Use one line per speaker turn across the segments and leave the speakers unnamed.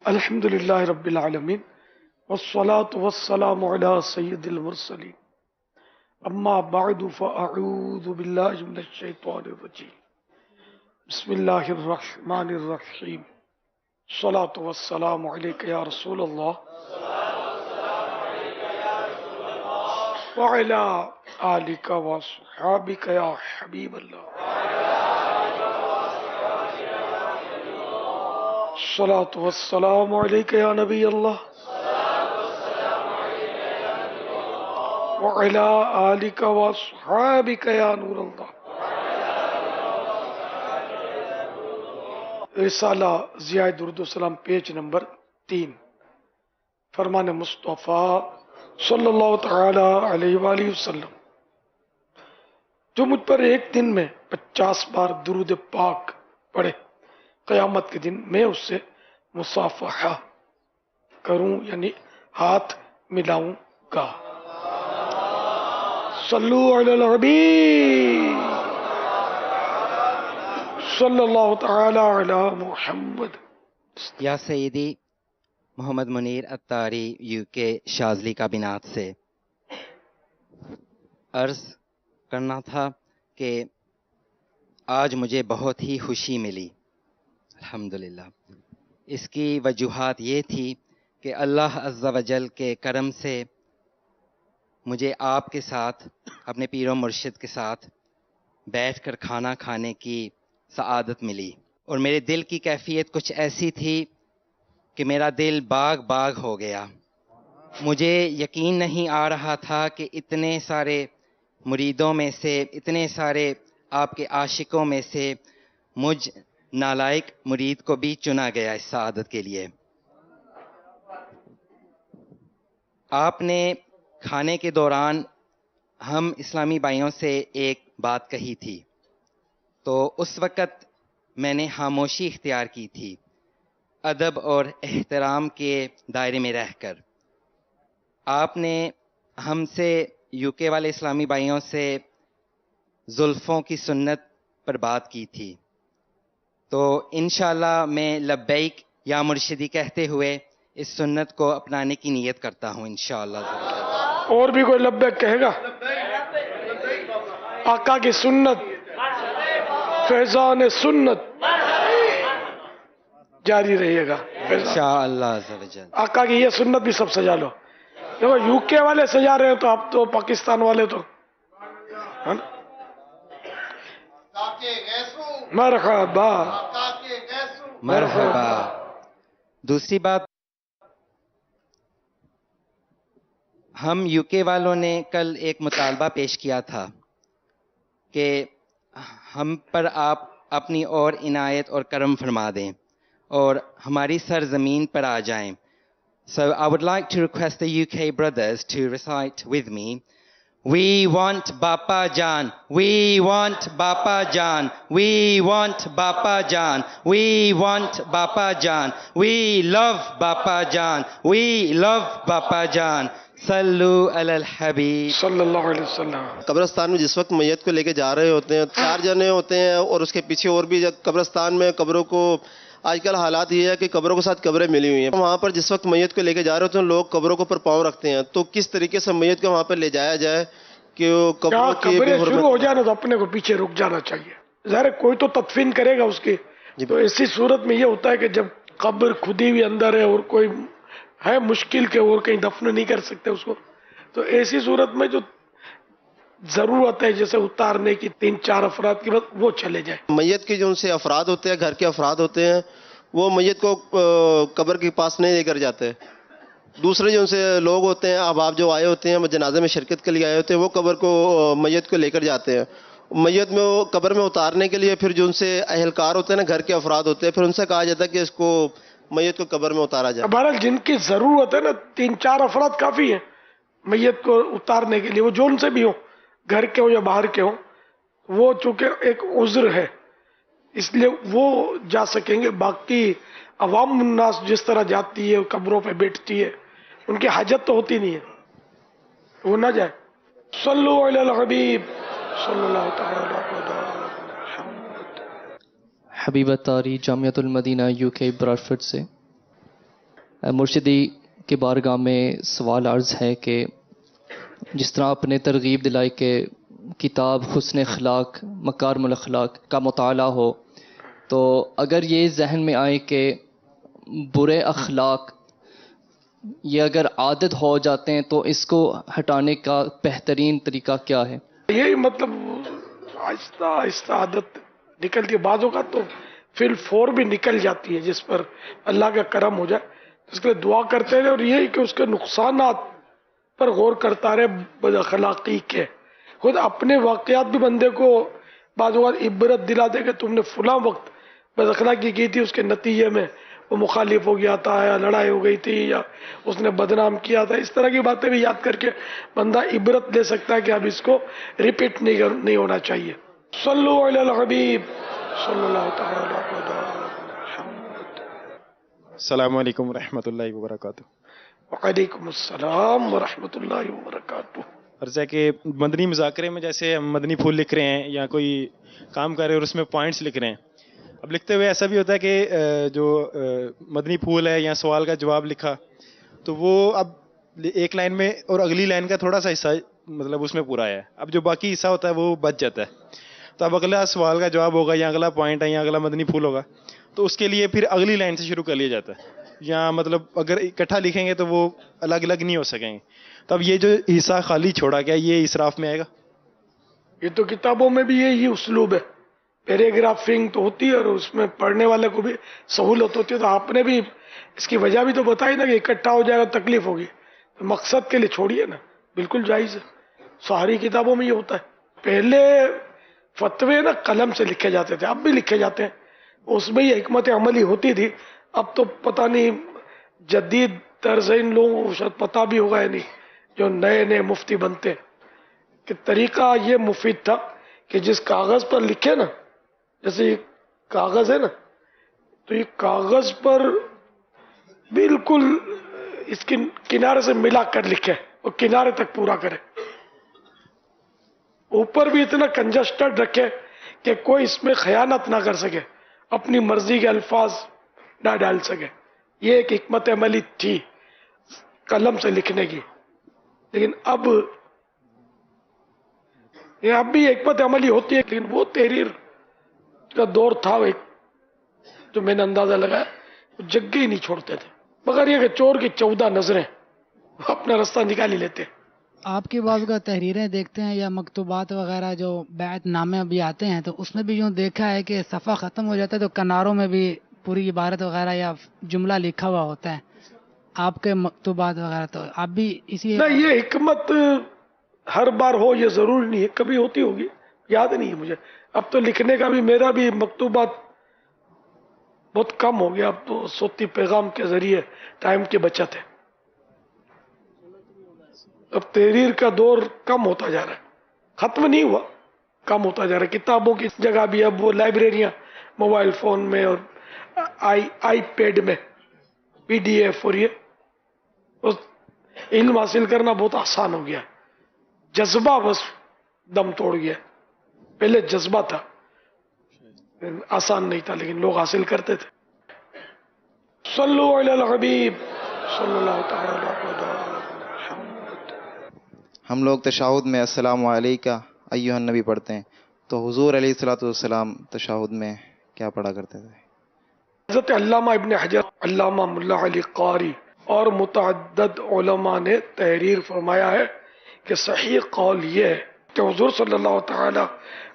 الحمد للہ رب العالمین والصلاة والسلام علی سید المرسلین اما بعد فاعوذ باللہ من الشیطان الرجیم بسم اللہ الرحمن الرحیم الصلاة والسلام علیک یا رسول اللہ وعلی آلک وصحابک یا حبیب اللہ الصلاة والسلام علیک یا نبی اللہ وعلی آلک وصحابک یا نور اللہ. رسالہ ضیاء درود و سلام پیج نمبر 3. فرمان مصطفیٰ صلی اللہ تعالی علیہ وآلہ وسلم: جو مجھ پر ایک دن میں 50 بار درود پاک پڑھے، قیامت کے دن میں اس سے مصافحہ کروں یعنی ہاتھ ملاؤں گا. صلو علی الحبیب صلی اللہ تعالی علی محمد.
یا سیدی محمد منیر اتاری یو کے شاذلی کابینات سے عرض کرنا تھا کہ آج مجھے بہت ہی خوشی ملی الحمدللہ. اس کی وجوہات یہ تھی کہ اللہ عز و جل کے کرم سے مجھے آپ کے ساتھ اپنے پیر و مرشد کے ساتھ بیٹھ کر کھانا کھانے کی سعادت ملی، اور میرے دل کی کیفیت کچھ ایسی تھی کہ میرا دل باغ باغ ہو گیا. مجھے یقین نہیں آ رہا تھا کہ اتنے سارے مریدوں میں سے، اتنے سارے آپ کے عاشقوں میں سے مجھ نالائق مرید کو بھی چنا گیا اس سعادت کے لیے. آپ نے کھانے کے دوران ہم اسلامی بھائیوں سے ایک بات کہی تھی، تو اس وقت میں نے خاموشی اختیار کی تھی، ادب اور احترام کے دائرے میں رہ کر. آپ نے ہم سے، یو کے والے اسلامی بھائیوں سے، زلفوں کی سنت پر بات کی تھی. تو انشاءاللہ میں لبیک یا مرشدی کہتے ہوئے اس سنت کو اپنانے کی نیت کرتا ہوں انشاءاللہ.
اور بھی کوئی لبیک کہے گا؟ آقا کی سنت، فیضان سنت جاری رہیے گا
انشاءاللہ عز و جل.
آقا کی یہ سنت بھی سب سجا لو. دیکھو یو کے والے سجا رہے ہیں تو اب تو پاکستان والے تو مرحبا
مرحبا. دوسری بات، ہم یو کے والوں نے کل ایک مطالبہ پیش کیا تھا کہ ہم پر آپ اپنی اور عنایت اور کرم فرما دیں اور ہماری سرزمین پر آ جائیں. So I would like to request the UK brothers to recite with me: We want Bapa Jan, we want Bapa Jan, we want Bapa Jan, we want Bapa Jan, we love Bapa Jan, we love Bapa Jan. صلو علی الحبیب
صلی اللہ علیہ وسلم.
قبرستان میں جس وقت میت کو لے کے جا رہے ہوتے ہیں، 4 جنے ہوتے ہیں اور اس کے پیچھے اور بھی قبرستان میں قبروں کو، آج کل حالات یہ ہے کہ قبروں کے ساتھ قبریں ملی ہوئی ہیں. وہاں پر جس وقت میت کو لے کے جا رہے ہوتے ہیں لوگ قبروں کے اوپر پاؤں رکھتے ہیں، تو کس طریقے سے میت کو وہاں پر لے جایا جائے کہ وہ قبروں کی
قبریں شروع ہو جائے نا تو اپنے کو پیچھے رک جانا چاہیے. ظاہر کوئی تو تدفین کرے گا اس کی، تو ایسی صورت میں یہ ہوتا ہے کہ جب قبر کھدی ہوئی اندر ہے اور کوئی ہے مشکل کے اور کہیں دفن نہیں کر سکتے اس کو، تو ایسی صورت میں جو ضرورت ہے جیسے اتارنے کی 3-4 افراد کی بس وہ چلے جائیں.
میت کے جو ان سے افراد ہوتے ہیں، گھر کے افراد ہوتے ہیں، وہ میت کو قبر کے پاس نہیں لے کر جاتے. دوسرے جو ان سے لوگ ہوتے ہیں، احباب جو آئے ہوتے ہیں، جنازے میں شرکت کے لیے آئے ہوتے ہیں، وہ قبر کو، میت کو لے کر جاتے ہیں. میت میں وہ قبر میں اتارنے کے لیے پھر جو ان سے اہلکار ہوتے ہیں نا، گھر کے افراد ہوتے ہیں، پھر ان سے کہا جاتا ہے کہ اس کو میت کو قبر میں اتارا جائے.
بہرحال جن کی ضرورت ہے نا 3-4 افراد کافی ہیں میت کو اتارنے کے لیے، وہ جو ان سے بھی ہوں، گھر کے ہوں یا باہر کے ہوں. وہ چونکہ ایک عذر ہے اس لیے وہ جا سکیں گے. باقی عوام الناس جس طرح جاتی ہے، قبروں پہ بیٹھتی ہے، ان کی حاجت تو ہوتی نہیں ہے، وہ نہ جائے. صلو علی الحبیب صلی اللہ تعالی علیہ وسلم.
حبیب اتاری، جامعۃ المدینہ، UK براڈفورڈ سے. مرشدی کی بارگاہ میں سوال عرض ہے کہ جس طرح آپ نے ترغیب دلائی کہ کتاب حسن اخلاق مکارم الاخلاق کا مطالعہ ہو، تو اگر یہ ذہن میں آئے کہ برے اخلاق یہ اگر عادت ہو جاتے ہیں تو اس کو ہٹانے کا بہترین طریقہ کیا ہے؟
یہی مطلب آہستہ آہستہ عادت نکلتی ہے، بعضوں کا تو فی الفور بھی نکل جاتی ہے، جس پر اللہ کا کرم ہو جائے اس کے لیے دعا کرتے رہے، اور یہی کہ اس کے نقصانات پر غور کرتا رہے بد اخلاقی کے. خود اپنے واقعات بھی بندے کو بعض اوقات عبرت دلاتے کہ تم نے فلاں وقت بد اخلاقی کی تھی، اس کے نتیجے میں وہ مخالف ہو گیا تھا، یا لڑائی ہو گئی تھی، یا اس نے بدنام کیا تھا. اس طرح کی باتیں بھی یاد کر کے بندہ عبرت لے سکتا ہے کہ اب اس کو ریپیٹ نہیں ہونا چاہیے. صلو علی الحبیب صلی اللہ تعالی علیہ وسلم.
السلام علیکم ورحمۃ اللہ وبرکاتہ.
وعلیکم السلام ورحمۃ اللہ وبرکاتہ.
عرض ہے کہ مدنی مذاکرے میں جیسے ہم مدنی پھول لکھ رہے ہیں یا کوئی کام کر رہے ہیں اور اس میں پوائنٹس لکھ رہے ہیں، اب لکھتے ہوئے ایسا بھی ہوتا ہے کہ جو مدنی پھول ہے یا سوال کا جواب لکھا تو وہ اب ایک لائن میں اور اگلی لائن کا تھوڑا سا حصہ مطلب اس میں پورا ہے، اب جو باقی حصہ ہوتا ہے وہ بچ جاتا ہے. تو اب اگلا سوال کا جواب ہوگا یا اگلا پوائنٹ ہے یا اگلا مدنی پھول ہوگا تو اس کے لیے پھر اگلی لائن سے شروع کر لیا جاتا ہے، یا مطلب اگر اکٹھا لکھیں گے تو وہ الگ الگ نہیں ہو سکیں گے. تو اب یہ جو حصہ خالی چھوڑا گیا یہ اسراف میں آئے گا؟
یہ تو کتابوں میں بھی یہی اسلوب ہے، پیراگرافنگ تو ہوتی ہے اور اس میں پڑھنے والے کو بھی سہولت ہوتی ہے. تو آپ نے بھی اس کی وجہ بھی تو بتائی نا کہ اکٹھا ہو جائے گا تکلیف ہوگی، تو مقصد کے لیے چھوڑیے نا، بالکل جائز ہے. ساری کتابوں میں یہ ہوتا ہے. پہلے فتوے نا قلم سے لکھے جاتے تھے، اب بھی لکھے جاتے ہیں، اس میں یہ حکمت عملی ہوتی تھی. اب تو پتہ نہیں جدید طرز ان لوگوں کو شاید پتہ بھی ہوگا یا نہیں، جو نئے نئے مفتی بنتے ہیں، کہ طریقہ یہ مفید تھا کہ جس کاغذ پر لکھے نا، جیسے یہ کاغذ ہے نا، تو یہ کاغذ پر بالکل اس کی کنارے سے ملا کر لکھے اور کنارے تک پورا کرے. اوپر بھی اتنا کنجسٹڈ رکھے کہ کوئی اس میں خیانت نہ کر سکے، اپنی مرضی کے الفاظ نہ ڈال سکے. یہ ایک حکمت عملی تھی قلم سے لکھنے کی. لیکن اب بھی حکمت عملی ہوتی ہے، لیکن وہ تحریر کا دور تھا ایک جو میں نے اندازہ لگایا وہ جگہ ہی نہیں چھوڑتے تھے، مگر یہ کہ چور کی 14 نظریں اپنا راستہ نکال ہی لیتے.
آپ کی بعض کا تحریریں دیکھتے ہیں یا مکتوبات وغیرہ جو بیعت نامے بھی آتے ہیں، تو اس میں بھی یوں دیکھا ہے کہ صفحہ ختم ہو جاتا ہے تو کناروں میں بھی پوری عبارت وغیرہ یا جملہ لکھا ہوا ہوتا ہے. آپ کے مکتوبات وغیرہ تو آپ بھی اسی
نہ، یہ حکمت ہر بار ہو یہ ضروری نہیں ہے، کبھی ہوتی ہوگی، یاد نہیں ہے مجھے. اب تو لکھنے کا بھی میرا بھی مکتوبات بہت کم ہو گیا، اب تو صوتی پیغام کے ذریعے ٹائم کی بچت ہے. اب تحریر کا دور کم ہوتا جا رہا ہے، ختم نہیں ہوا، کم ہوتا جا رہا ہے. کتابوں کی جگہ بھی اب وہ لائبریریاں موبائل فون میں اور آئی پیڈ میں پی ڈی ایف، اور یہ علم حاصل کرنا بہت آسان ہو گیا. جذبہ بس دم توڑ گیا. پہلے جذبہ تھا، آسان نہیں تھا، لیکن لوگ حاصل کرتے تھے. صلو علی الحبیب صلی اللہ تعالی علیہ وسلم.
ہم لوگ تشہد میں السلام علیکہ ایھا النبی پڑھتے ہیں، تو حضور علیہ الصلوۃ والسلام تشہد میں کیا پڑھا کرتے تھے؟
حضرت علامہ ابن حجر، علامہ ملا علی قاری اور متعدد علماء نے تحریر فرمایا ہے کہ صحیح قول یہ ہے کہ حضور صلی اللہ تعالی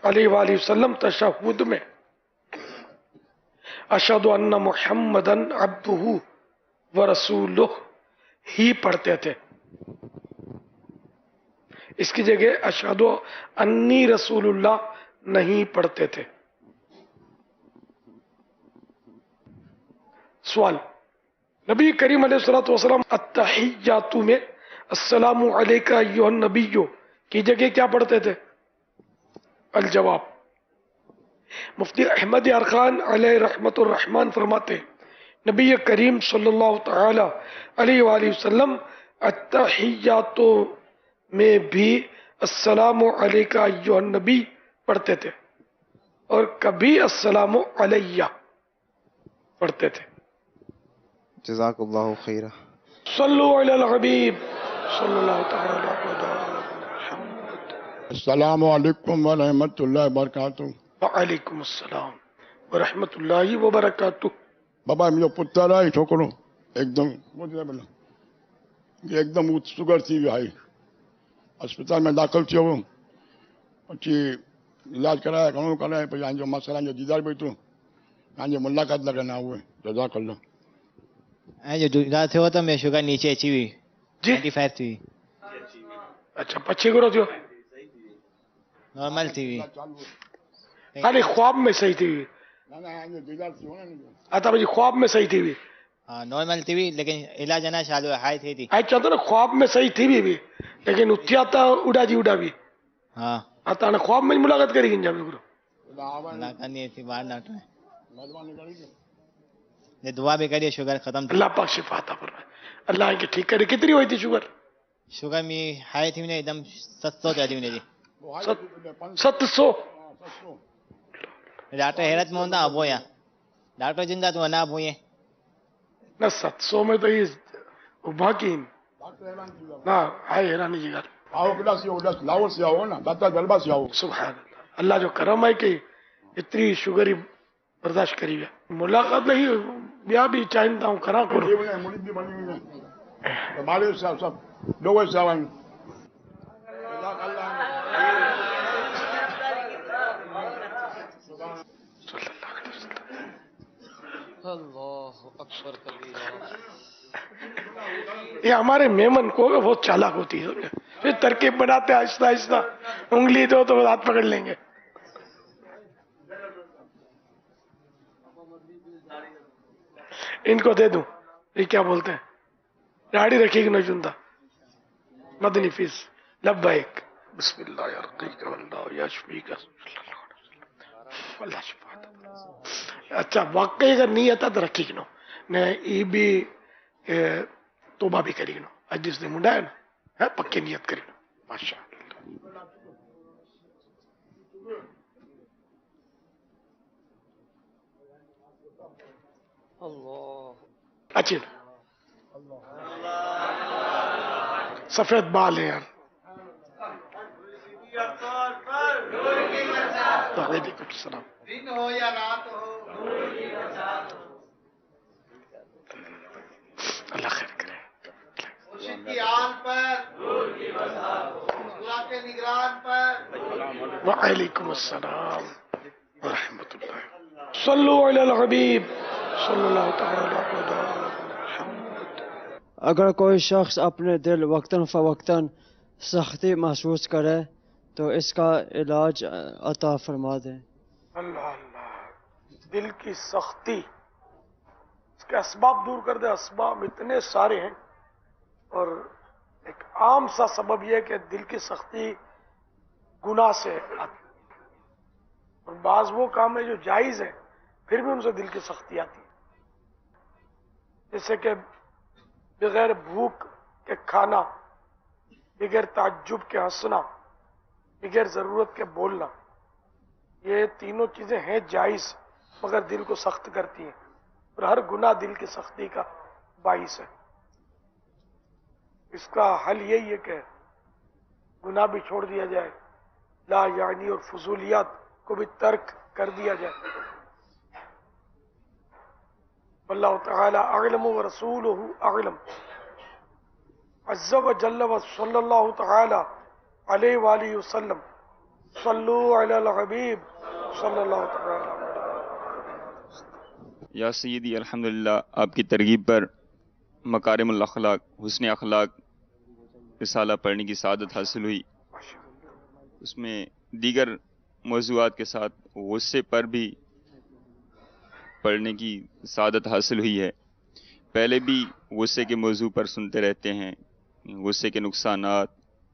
علیہ وآلہ وسلم تشہد میں اشہد ان محمدن عبدہ ورسولہ ہی پڑھتے تھے. اس کی جگہ اشہد انی رسول اللہ نہیں پڑھتے تھے. سوال: نبی کریم علیہ الصلوۃ والسلام التحیات میں السلام علیکہ ایھا النبی کی جگہ کیا پڑھتے تھے؟ الجواب: مفتی احمد ارخان علیہ رحمت الرحمن فرماتے ہیں نبی کریم صلی اللہ تعالی علیہ وآلہ وسلم التحیات میں بھی السلام علیکہ ایھا النبی پڑھتے تھے اور کبھی السلام علیہ پڑھتے تھے.
जज़ाकल्लाहु खैरा।
सल्लु अलल हबीब सल्लल्लाहु तआला अलैहि मुहम्मद।
अस्सलामु अलैकुम व रहमतुल्लाहि व बरकातुहू।
वालेकुम अस्सलाम व रहमतुल्लाहि व बरकातुहू।
बाबा मुंहिंजो पुत्र आहे छोकिरो एकदम एकदम शुगर थी वियो आहे, अस्पताल में दाख़िल थियो हो, अची इलाज कराया घणो कराए पोइ तव्हांजो मसइला जो दीदार बि थियो, तव्हांजी मुलाक़ात लॻनि आहे उहे जज़ाकल्लाह।
ऐं जो दीदार थियो त मेरी शुगर नीचे अची हुई,
जी
95 थी,
अच्छा पछी घणो थियो?
नॉर्मल थी हुई।
खाली ख्वाब में सही थी हुई? आता मुंहिंजी ख्वाब में सही थी हुई?
हाँ नॉर्मल थी हुई, लेकिन इलाज है ना चालू है, हाई थी थी।
ऐं चवंदो न ख्वाब में सही थी हुई लेकिन उथिया त उड़ा जी उड़ा बि।
हाँ
हा त हाणे ख्वाब में ई मुलाक़ात करी वञा हिकिड़ो।
अल्लाह करनी थी बाहर ना हटे, ने दुआ भी करिए शुगर खत्म थी।
अल्लाह पाक शिफा अता फरमाए, अल्लाह इनके ठीक करे। कितनी हुई थी शुगर?
शुगर में हाई थी ने एकदम 700 चली हुई जी।
700?
डॉक्टर हैरत में होंदा अब या डॉक्टर जिंदा तो ना अब
न 700 में तो ये बाकी ना है हैरानी की ॻाल्हि।
आओ गिलास यो गिलास लाहौर से आओ ना, दाता दरबार से आओ।
सुभान अल्लाह, अल्लाह जो करम है कि इतनी शुगर ही बर्दाश्त करी है। मुलाकात नहीं ॿिया बि चाहिनि था करा करो।
मुरीद भी बनी हुई है, मालिक साहब सब लोग साहब आहिनि।
ये हमारे मेमन को बहुत चालाक होती है, फिर तरकीब बनाते आहिस्ता आहिस्ता, उंगली दो तो हाथ पकड़ लेंगे। इनको दे दूं, ये क्या बोलते हैं, दाढ़ी रखी न चुनता मदनी फीस लब्बैक बिस्मिल्लाह या रकीक वल्लाह या शफीक अल्लाह शिफा। अच्छा वाकई अगर नहीं आता तो रखी नो ने ये भी तोबा भी करी नो, अज जिस दिन मुंडा है ना है पक्की नियत करी नो माशा अल्लाह। अच्छी सफेद बाल है यार। वालेकुम सलाम।
दिन हो या रात हो,
अल्लाह खैर करे।
मुर्शिद की आन पर, अल्लाह के निगरान पर।
वालेकुम अस्सलाम व रहमतुल्लाह। सल्लु अलल हबीब सल्लल्लाहु तआला अलैहि मुहम्मद।
अगर कोई शख्स अपने दिल वक्तन फवक्तन सख्ती महसूस करे तो इसका इलाज अता फरमा दें।
अल्लाह अल्लाह, दिल की सख्ती, इसके असबाब दूर कर दे। असबाब इतने सारे हैं और एक आम सा सबब यह है कि दिल की सख्ती गुनाह से आती है और बाज वो काम है जो जायज है फिर भी उनसे दिल की सख्ती आती है। जैसे कि बगैर भूख के खाना, बगैर ताज्जुब के हंसना, बगैर जरूरत के बोलना, ये तीनों चीजें हैं जायज मगर दिल को सख्त करती हैं और हर गुनाह दिल की सख्ती का बाइस है। इसका हल यही है कि गुनाह भी छोड़ दिया जाए, ला यानी और फजूलियात को भी तर्क कर दिया जाए। अल्लाह ताला अअलम व रसूलुहु अअलम, अज़्ज़ा व जल्ल व सल्लल्लाहु ताला अलैहि व आलिहि वसल्लम, सल्लु अलल हबीब सल्लल्लाहु ताला।
या सय्यदी अल्हम्दुलिल्लाह, आपकी तरगीब पर मकारिमुल अखलाक, हुस्न अखलाक रिसाला पढ़ने की सआदत हासिल हुई। उसमें दीगर मौज़ूआत के साथ गुस्से पर भी पढ़ने की सआदत हासिल हुई है। पहले भी गुस्से के मौजू पर सुनते रहते हैं, गुस्से के नुकसानात,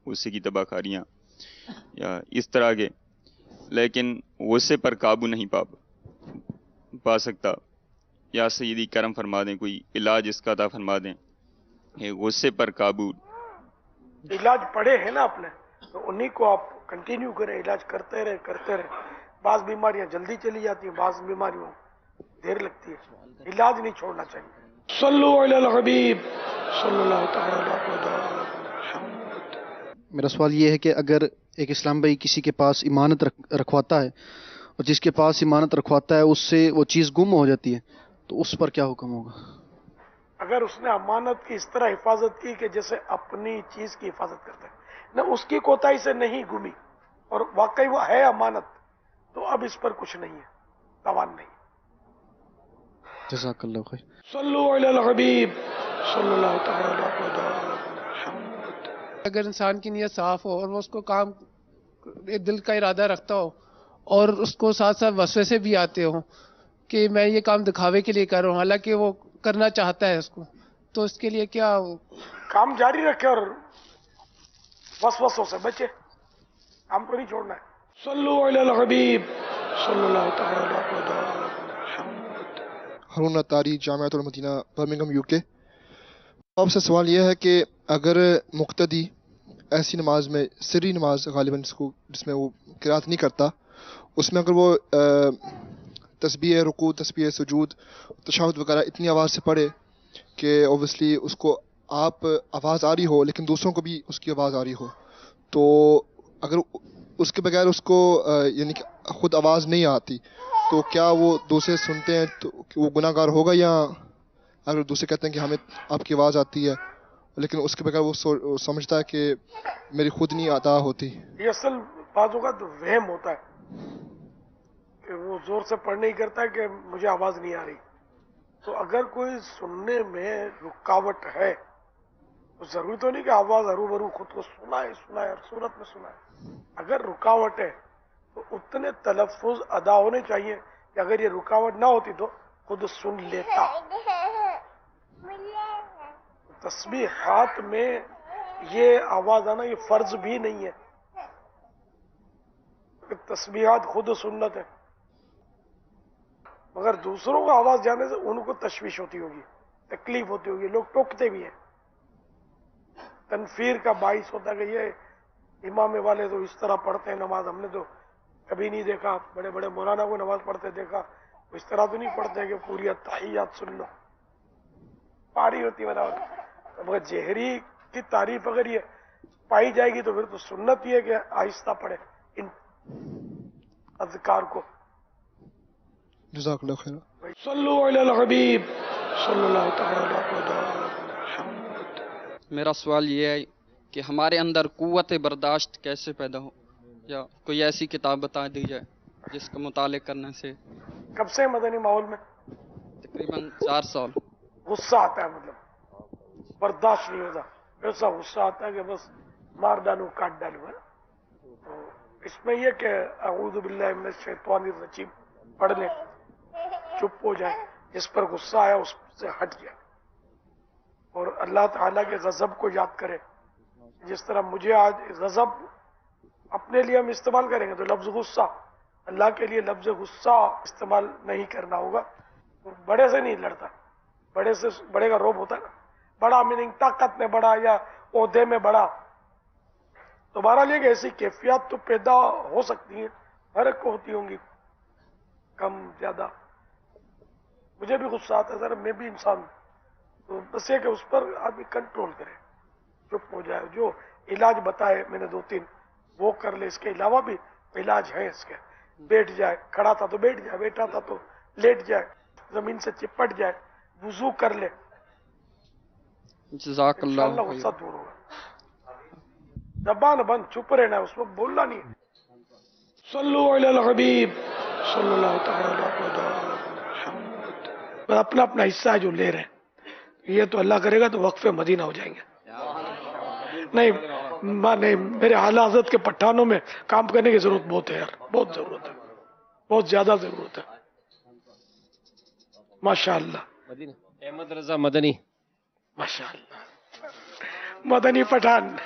गुस्से की तबाहकारियाँ या इस तरह के, लेकिन गुस्से पर काबू नहीं पा सकता। या सय्यदी करम फरमा दें, कोई इलाज इसका अता फरमा दें, गुस्से पर काबू।
इलाज पढ़े हैं ना आपने, तो उन्हीं को आप कंटिन्यू करें, इलाज करते रहे। बाज़ बीमारियां जल्दी चली जाती हैं, बाज़ बीमारियों देर लगती है। इलाज नहीं छोड़ना चाहिए। सल्लु अलल हबीब सल्लल्लाहु तआला अलैहि मुहम्मद।
मेरा सवाल ये है कि अगर एक इस्लाम भाई किसी के पास इमानत रखवाता है और जिसके पास इमानत रखवाता है उससे वो चीज़ गुम हो जाती है, तो उस पर क्या हुक्म होगा?
अगर उसने अमानत की इस तरह हिफाजत की कि जैसे अपनी चीज की हिफाजत करते हैं, न उसकी कोताही से नहीं गुमी और वाकई वो है अमानत, तो अब इस पर कुछ नहीं है, तावान नहीं।
जज़ाकल्लाह खैर।
सल्लु अलल हबीब सल्लल्लाहु तआला अलैहि मुहम्मद।
अगर इंसान की नीयत साफ हो और वो उसको काम दिल का इरादा रखता हो और उसको साथ साथ वसवसे भी आते हो कि मैं ये काम दिखावे के लिए कर रहा हूँ, हालांकि वो करना चाहता है उसको, तो इसके लिए क्या
काम जारी रखे और वसवसों से बचे, काम को नहीं छोड़ना है। सल्लु अलल हबीब सल्लल्लाहु तआला अलैहि मुहम्मद।
हारून अत्तारी, जामिअतुल मदीना, बर्मिंघम, यूके। आपसे सवाल यह है कि अगर मुक्तदी ऐसी नमाज में, सिरी नमाज गालिबन जिसमें वो क़िराअत नहीं करता, उसमें अगर वो तस्बीह रुकू, तस्बीह सुजूद, तशहुद वगैरह इतनी आवाज़ से पढ़े कि ओबियसली उसको आप आवाज़ आ रही हो लेकिन दूसरों को भी उसकी आवाज़ आ रही हो, तो अगर उसके बगैर उसको यानी कि खुद आवाज़ नहीं आती, तो क्या वो दूसरे सुनते हैं तो वो गुनाहगार होगा? या अगर दूसरे कहते हैं कि हमें आपकी आवाज़ आती है लेकिन उसके बगैर वो समझता है कि मेरी खुद नहीं अदा होती?
ये असल बातों का तो वहम होता है कि वो जोर से पढ़ नहीं करता है कि मुझे आवाज नहीं आ रही। तो अगर कोई सुनने में रुकावट है तो जरूरी तो नहीं कि आवाज हरू भरू खुद को सुनाए हर सूरत में सुनाए। अगर रुकावट है तो उतने तलफ्फुज अदा होने चाहिए कि अगर ये रुकावट ना होती तो खुद सुन लेता। तस्बीह हाथ में ये आवाज आना ये फर्ज भी नहीं है, तस्बीहात खुद सुन्नत है, मगर दूसरों को आवाज जाने से उनको तशवीश होती होगी, तकलीफ होती होगी, लोग टोकते भी हैं। तनफीर का बाइस होता है कि ये इमाम वाले तो इस तरह पढ़ते हैं नमाज, हमने तो कभी नहीं देखा, बड़े बड़े मौलाना को नमाज पढ़ते देखा, इस तरह तो नहीं पढ़ते कि पूरी तहियात सुन लो, पारी होती बराबर। मगर जहरी की तारीफ अगर ये पाई जाएगी तो फिर तो सुन्नत ही है कि आहिस्ता पढ़े इन अज़कार को।
जज़ाकल्लाह खैर।
सल्लु अलल हबीब सल्लल्लाहु तआला अलैहि मुहम्मद।
मेरा सवाल ये है कि हमारे अंदर कुव्वत बर्दाश्त कैसे पैदा हो, या कोई ऐसी किताब बता दी जाए जिसका मुताले करने से।
कब से मदनी माहौल में?
तकरीबन 4 साल।
गुस्सा आता है, मतलब बर्दाश्त नहीं होता, ऐसा गुस्सा आता है कि बस मार डालू काट डालू है। तो इसमें यह कि अऊज़ु बिल्लाहि मिनश शैतानिर रजीम पढ़ ले, चुप हो जाए, जिस पर गुस्सा आया उससे हट जाए और अल्लाह ताला के गजब को याद करे। जिस तरह मुझे आज गजब अपने लिए हम इस्तेमाल करेंगे तो लफ्ज गुस्सा, अल्लाह के लिए लफ्ज गुस्सा इस्तेमाल नहीं करना होगा। तो बड़े से नहीं लड़ता, बड़े से बड़े का रोब होता है ना, बड़ा मीनिंग ताकत में बड़ा या ओहदे में बड़ा। तो बहरहाल ये ऐसी कैफियत तो पैदा हो सकती है, हर एक को होती होंगी, कम ज्यादा। मुझे भी गुस्सा आता है सर, मैं भी इंसान हूं। तो बस ये कि उस पर आदमी कंट्रोल करे, चुप हो जाए, जो इलाज बताए मैंने 2-3 वो कर ले। इसके अलावा भी इलाज है इसके, बैठ जाए, खड़ा था तो बैठ जाए, बैठा था तो लेट जाए, जमीन से चिपट जाए, वुजू कर ले,
जज़ाकल्लाह
इंशाअल्लाह गुस्सा दूर होगा। जबान बंद, चुप रहना है, उसमें बोलना नहीं है। सल्लु अलल हबीब सल्लल्लाहु तआला अलैहि मुहम्मद। अपना अपना हिस्सा है जो ले रहे हैं, ये तो अल्लाह करेगा तो वक्फे मदीना हो जाएंगे। नहीं नहीं, मेरे आला हज़रत के पठानों में काम करने की जरूरत बहुत है यार, बहुत जरूरत है, बहुत ज्यादा जरूरत है। माशाअल्लाह।
अहमद रजा मदनी,
माशाअल्लाह, मदनी पठान।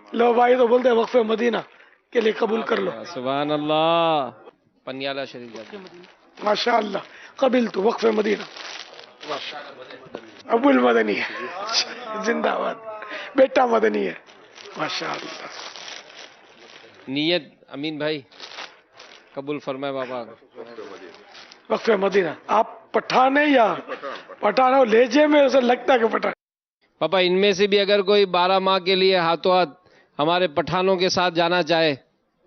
लो भाई, तो बोलते हैं वक्फे मदीना के लिए कबूल कर लो।
सुभान अल्लाह। पन्याला शरीफ,
माशाअल्लाह, कबिल तो वक्फे मदीना। अबुल मदनी है, जिंदाबाद, बेटा मदनी है, माशाअल्लाह।
नियत अमीन भाई कबूल फरमाए बाबा।
वक्फे मदीना आप पठान है या पठान है, लहजे में उसे लगता है कि पठान।
पापा इनमें से भी अगर कोई 12 माह के लिए हाथों हाथ हमारे पठानों के साथ जाना चाहे,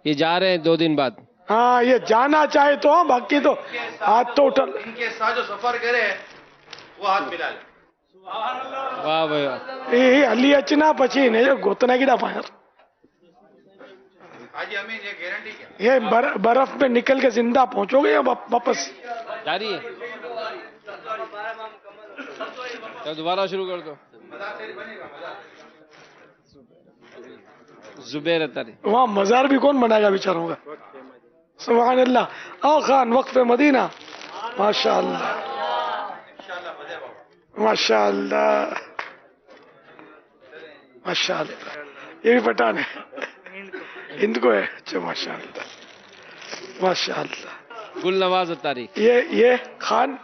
ये जा रहे हैं 2 दिन बाद।
हाँ ये जाना चाहे तो, बाकी तो हाथ तो उठा।
इनके साथ जो सफर करे वो हाथ मिला ले।
वाह भाई वाह।
ये हली अचना पची ने जो गोतना कीड़ा पाया,
हाजी अमीन ये गारंटी क्या?
ये बर्फ में निकल के जिंदा पहुंचोगे या वापस?
जारी है, तो दोबारा शुरू कर दो। जुबैर अतारी,
वहाँ मजार भी कौन बनाएगा बेचारों का। सुभान अल्लाह। आओ खान वक्फ मदीना, माशाअल्लाह माशाअल्लाह माशाअल्लाह। ये भी पठान है, हिंद को है। अच्छा माशाअल्लाह माशाअल्लाह।
गुलनवाज अतारी,
ये खान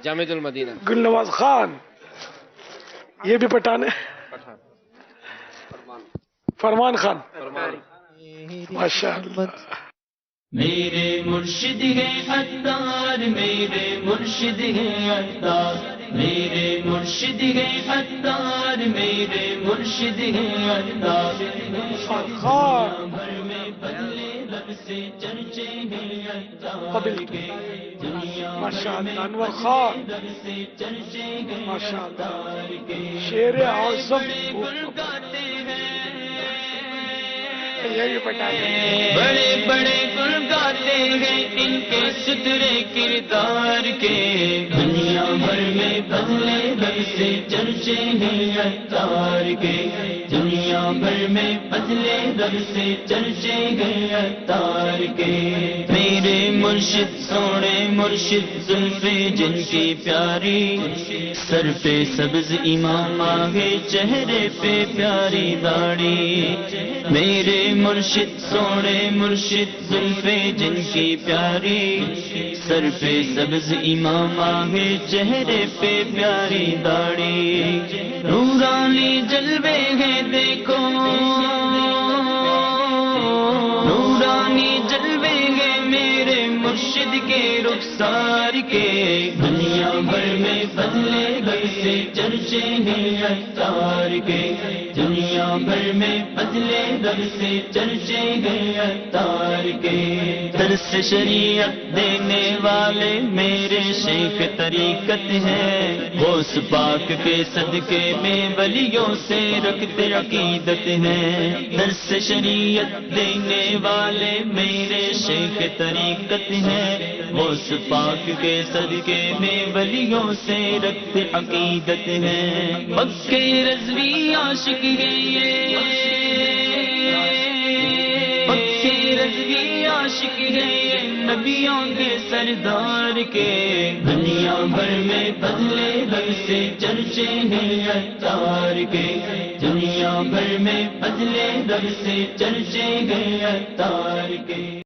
जामिअतुल मदीना।
गुलनवाज खान, ये भी पठान है। फरमान खान, माशाअल्लाह।
मेरे मुर्शिद है अत्तार, मेरे मुर्शिद है अत्तार, मेरे मुर्शिद है अत्तार, मेरे मुर्शिद है अत्तार। भर में बदले रब से चर्चे हैं अत्तार के, दुनिया
माशाअल्लाह। अनवर खान,
रब से चर्चे हैं
माशाअल्लाह।
अत्तार के।
शेर आज़म
गाते हैं,
ये भी पठान है।
बड़े बड़े गुण गाते हैं इनके सुथरे किरदार के, दुनिया भर में बदले रब से चर्चे हैं अत्तार के, दुनिया भर में बदले रब से चर्चे हैं अत्तार के। मेरे मुर्शिद सोने मुर्शिद जुल्फे जिनकी प्यारी, सर पे सब्ज इमाम आगे चेहरे पे प्यारी दाढ़ी। मेरे मुर्शिद सोने मुर्शिद जुल्फे जिनकी प्यारी, सर पे सब्ज इमाम आगे चेहरे पे प्यारी दाढ़ी। नूरानी जलवे हैं देखो, नूरानी जलवे हैं मेरे मुर्शिद के रुखसार के, दुनिया भर में बदले रब से चर्चे हैं अत्तार के, दुनिया भर में बदले रब से चर्चे हैं अत्तार के। दर्स शरीयत देने वाले मेरे शेख तरीकत हैं, गौस पाक के सदके में वलियों से रखते अकीदत हैं। दर्स शरीयत देने वाले मेरे शेख तरीकत हैं, गौस पाक के सदके में वलियों से रखते अकीदत हैं। मक्के रज़वी आशिक है ये, मक्के रज़वी आशिक है ये नबियों के सरदार के, दुनिया भर में बदले रब से चर्चे हैं अत्तार के, दुनिया भर में बदले रब से चर्चे हैं अत्तार के।